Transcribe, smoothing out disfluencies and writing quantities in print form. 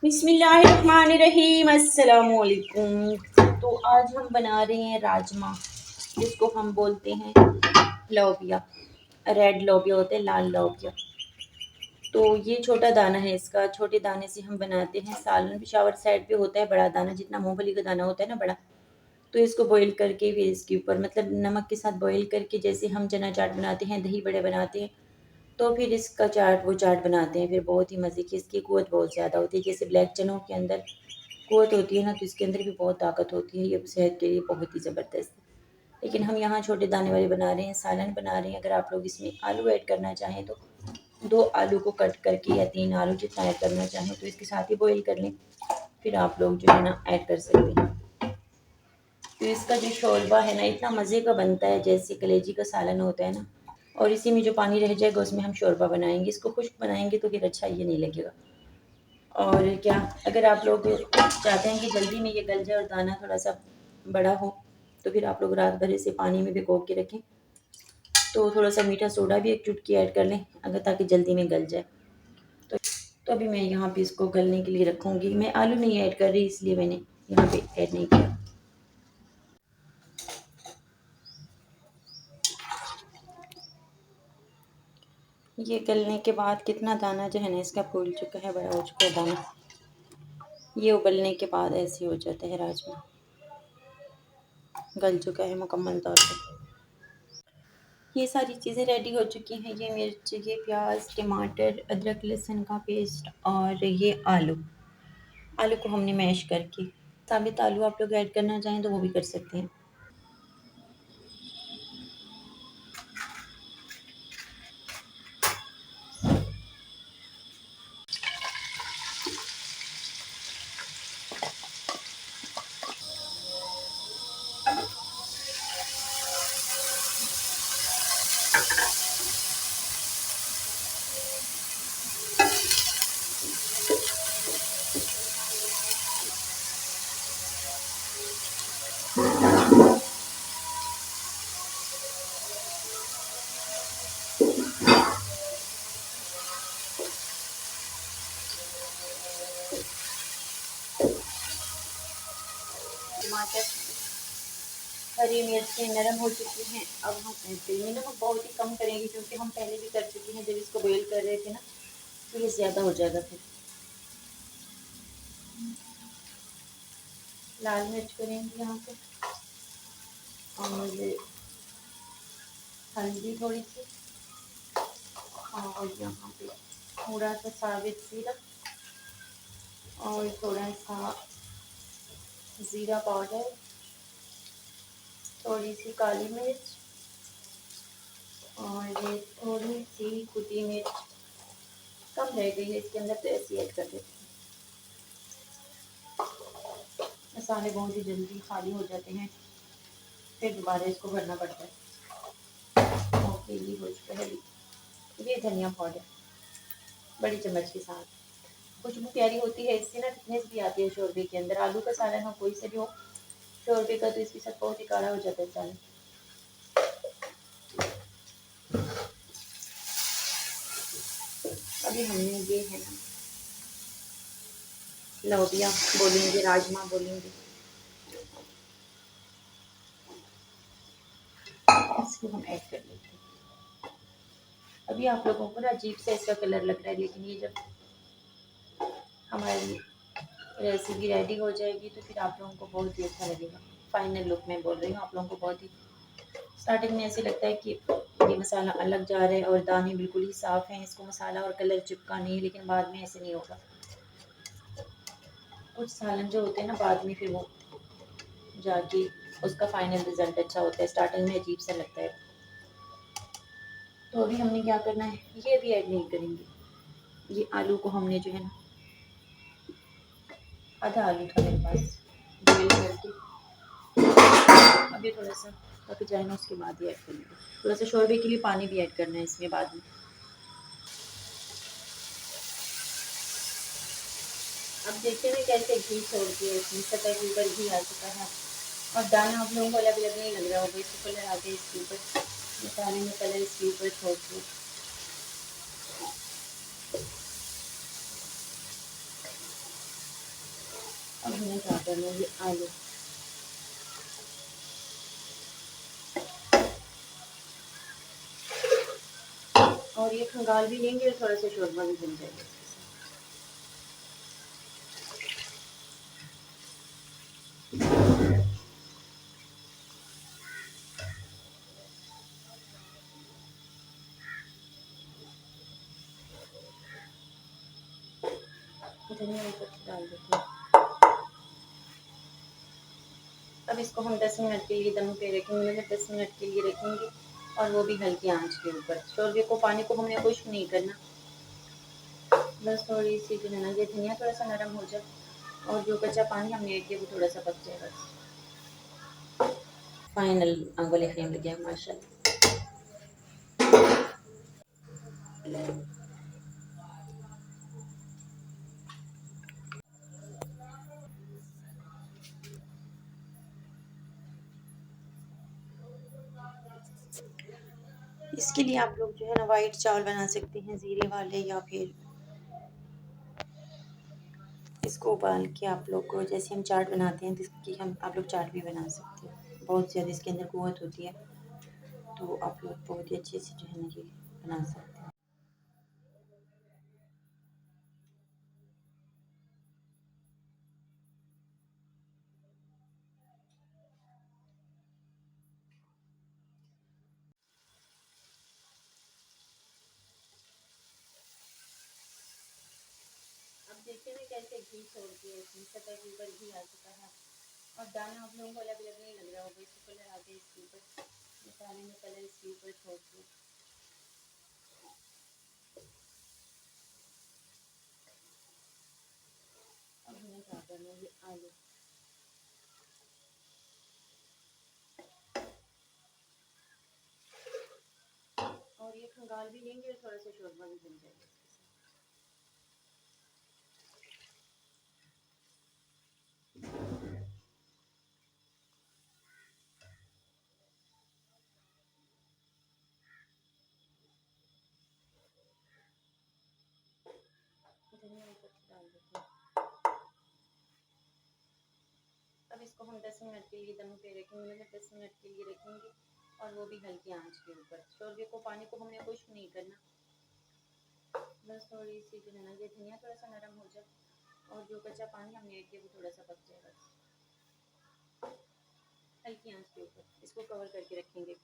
बिस्मिल्लाहिर्रहमानिर्रहीम अस्सलामुअलैकुम। तो आज हम बना रहे हैं राजमा, जिसको हम बोलते हैं लोबिया। रेड लोबिया होते हैं, लाल लोबिया। तो ये छोटा दाना है इसका, छोटे दाने से हम बनाते हैं सालन। पिशावर साइड पे होता है बड़ा दाना, जितना मूंगफली का दाना होता है ना बड़ा। तो इसको बॉईल करके फिर इसके ऊपर मतलब नमक के साथ बॉईल करके, जैसे हम चना चाट बनाते हैं, दही बड़े बनाते हैं, तो फिर इसका चाट वो चाट बनाते हैं। फिर बहुत ही मज़े की, इसकी क़ुव्वत बहुत ज़्यादा होती है। जैसे ब्लैक चनों के अंदर क़ुव्वत होती है ना, तो इसके अंदर भी बहुत ताकत होती है। ये सेहत के लिए बहुत ही ज़बरदस्त है। लेकिन हम यहाँ छोटे दाने वाले बना रहे हैं, सालन बना रहे हैं। अगर आप लोग इसमें आलू ऐड करना चाहें तो 2 आलू को कट करके, या 3 आलू जितना ऐड करना चाहें तो इसके साथ ही बॉईल कर लें। फिर आप लोग जो है ना ऐड कर सकते हैं। तो इसका जो शोरबा है ना, इतना मज़े का बनता है, जैसे कलेजी का सालन होता है ना। और इसी में जो पानी रह जाएगा उसमें हम शोरबा बनाएंगे। इसको खुश्क बनाएंगे तो फिर अच्छा ये नहीं लगेगा। और क्या, अगर आप लोग चाहते हैं कि जल्दी में ये गल जाए और दाना थोड़ा सा बड़ा हो, तो फिर आप लोग रात भर इसे पानी में भिगो के रखें। तो थोड़ा सा मीठा सोडा भी एक चुटकी ऐड कर लें, अगर ताकि जल्दी में गल जाए। तो अभी मैं यहाँ पे इसको गलने के लिए रखूँगी। मैं आलू नहीं ऐड कर रही, इसलिए मैंने यहाँ पे ऐड नहीं किया। ये गलने के बाद कितना दाना जो है ना इसका फूल चुका है, बड़ा हो चुका है दाना। ये उबलने के बाद ऐसे हो जाता है राजमा, गल चुका है मुकम्मल तौर पे। ये सारी चीज़ें रेडी हो चुकी हैं। ये मिर्च, ये प्याज, टमाटर, अदरक लहसुन का पेस्ट और ये आलू। आलू को हमने मैश करके, साबित आलू आप लोग ऐड करना चाहें तो वो भी कर सकते हैं। टमाटर, हरी मिर्चें नरम हो चुकी हैं। अब हम ऐड करेंगे, नमक बहुत ही कम करेंगे क्योंकि हम पहले भी कर चुके हैं जब इसको बॉईल कर रहे थे ना, तो ये ज़्यादा हो जाएगा। फिर लाल मिर्च करेंगे यहाँ पे, और हल्दी थोड़ी सी, और यहाँ पे थोड़ा सा साबित ज़ीरा, और थोड़ा सा ज़ीरा पाउडर, थोड़ी सी काली मिर्च, और ये थोड़ी सी कुटी मिर्च कम रह गई है इसके अंदर, तो ऐसे ऐड कर देते हैं। मसाले बहुत ही जल्दी खाली हो जाते हैं, फिर दोबारा इसको भरना पड़ता है। ओके, ये हो चुका है। ये धनिया पाउडर बड़ी चम्मच के साथ, खुशबू प्यारी होती है इससे ना, थिकनेस भी आती है शोरबे के अंदर। आलू का सालन हो कोई से भी हो शोरबे का, तो इसके साथ बहुत ही गाढ़ा हो जाता है सालन। अभी हमने ये है ना लोबिया बोलेंगे, राजमा बोलेंगे, इसको हम ऐड कर लेते हैं। अभी आप लोगों को ना अजीब सा इसका कलर लग रहा है, लेकिन ये जब हमारी रेसिपी रेडी हो जाएगी तो फिर आप लोगों को बहुत ही अच्छा लगेगा। फाइनल लुक में बोल रही हूँ, आप लोगों को बहुत ही स्टार्टिंग में ऐसे लगता है कि ये मसाला अलग जा रहा है और दाने बिल्कुल ही साफ़ हैं, इसको मसाला और कलर चिपका नहीं है, लेकिन बाद में ऐसे नहीं होगा। कुछ सालन जो होते हैं ना, बाद में फिर वो जाके उसका फाइनल रिजल्ट अच्छा होता है, स्टार्टिंग में अजीब सा लगता है। तो अभी हमने क्या करना है, ये भी ऐड नहीं करेंगे। ये आलू को हमने जो है ना, आधा आलू था मेरे पास, बॉईल करके अभी थोड़ा सा पक जाए ना, उसके बाद ही ऐड करेंगे। थोड़ा सा शोरबे के लिए पानी भी ऐड करना है इसमें बाद में। अब देखते हैं कैसे घी छोड़ती है, इसमें सतह के ऊपर घी आ चुका है। और दाना आप लोगों को अलग अलग नहीं लग रहा होगा, इसको कलर आते हैं इसके ऊपर, मसाले में कलर इसके ऊपर छोड़ के। अब हमें क्या करना है, ये आलू और ये खंगाल भी लेंगे और थोड़ा सा शोरबा भी बन जाएगा इसके साथ। धनिया पत्ती डाल देते हैं। अब इसको हम 10 मिनट के लिए दम पे रखेंगे, मतलब 10 मिनट के लिए रखेंगे और वो भी हल्की आंच के ऊपर। शोरबे को पानी को हमने खुश्क नहीं करना, बस थोड़ी सी जो है ना, ये धनिया थोड़ा सा नरम हो जाए और जो कच्चा पानी हमने ऐड किया वो थोड़ा सा पक जाएगा। फाइनल आंगोले फ्लेम लग गया माशाल्लाह। इसके लिए आप लोग जो है ना वाइट चावल बना सकते हैं, ज़ीरे वाले, या फिर इसको उबाल के आप लोग को, जैसे हम चाट बनाते हैं जिसकी हम आप लोग चाट भी बना सकते हैं। बहुत ज़्यादा इसके अंदर कुव्वत होती है, तो आप लोग बहुत ही अच्छे से जो है ना ये बना सकते हैं। अब देखिए मैं कैसे घी छोड़ दिया, इसमें सतह के ऊपर घी आ चुका है और दाना आप लोगों को अलग अलग नहीं लग रहा होगा। इसको कलर आ गया इसके ऊपर, मसाले में कलर इसके ऊपर छोड़ दिया। अब हमें क्या करना है, ये आलू और ये खंगाल भी लेंगे और थोड़ा सा शोरबा भी बन जाएगा इसके साथ। धनिया पत्ती डाल देते हैं। अब इसको हम 10 मिनट के लिए दम पे रखेंगे, मतलब 10 मिनट के लिए रखेंगे और वो भी हल्की आंच के ऊपर। शोरबे को पानी को हमने खुश्क नहीं करना, बस थोड़ी सी जो है ना, ये धनिया थोड़ा सा नरम हो जाए और जो कच्चा पानी हमने ऐड किया वो थोड़ा सा पक जाएगा। हल्की आंच के ऊपर इसको कवर करके रखेंगे।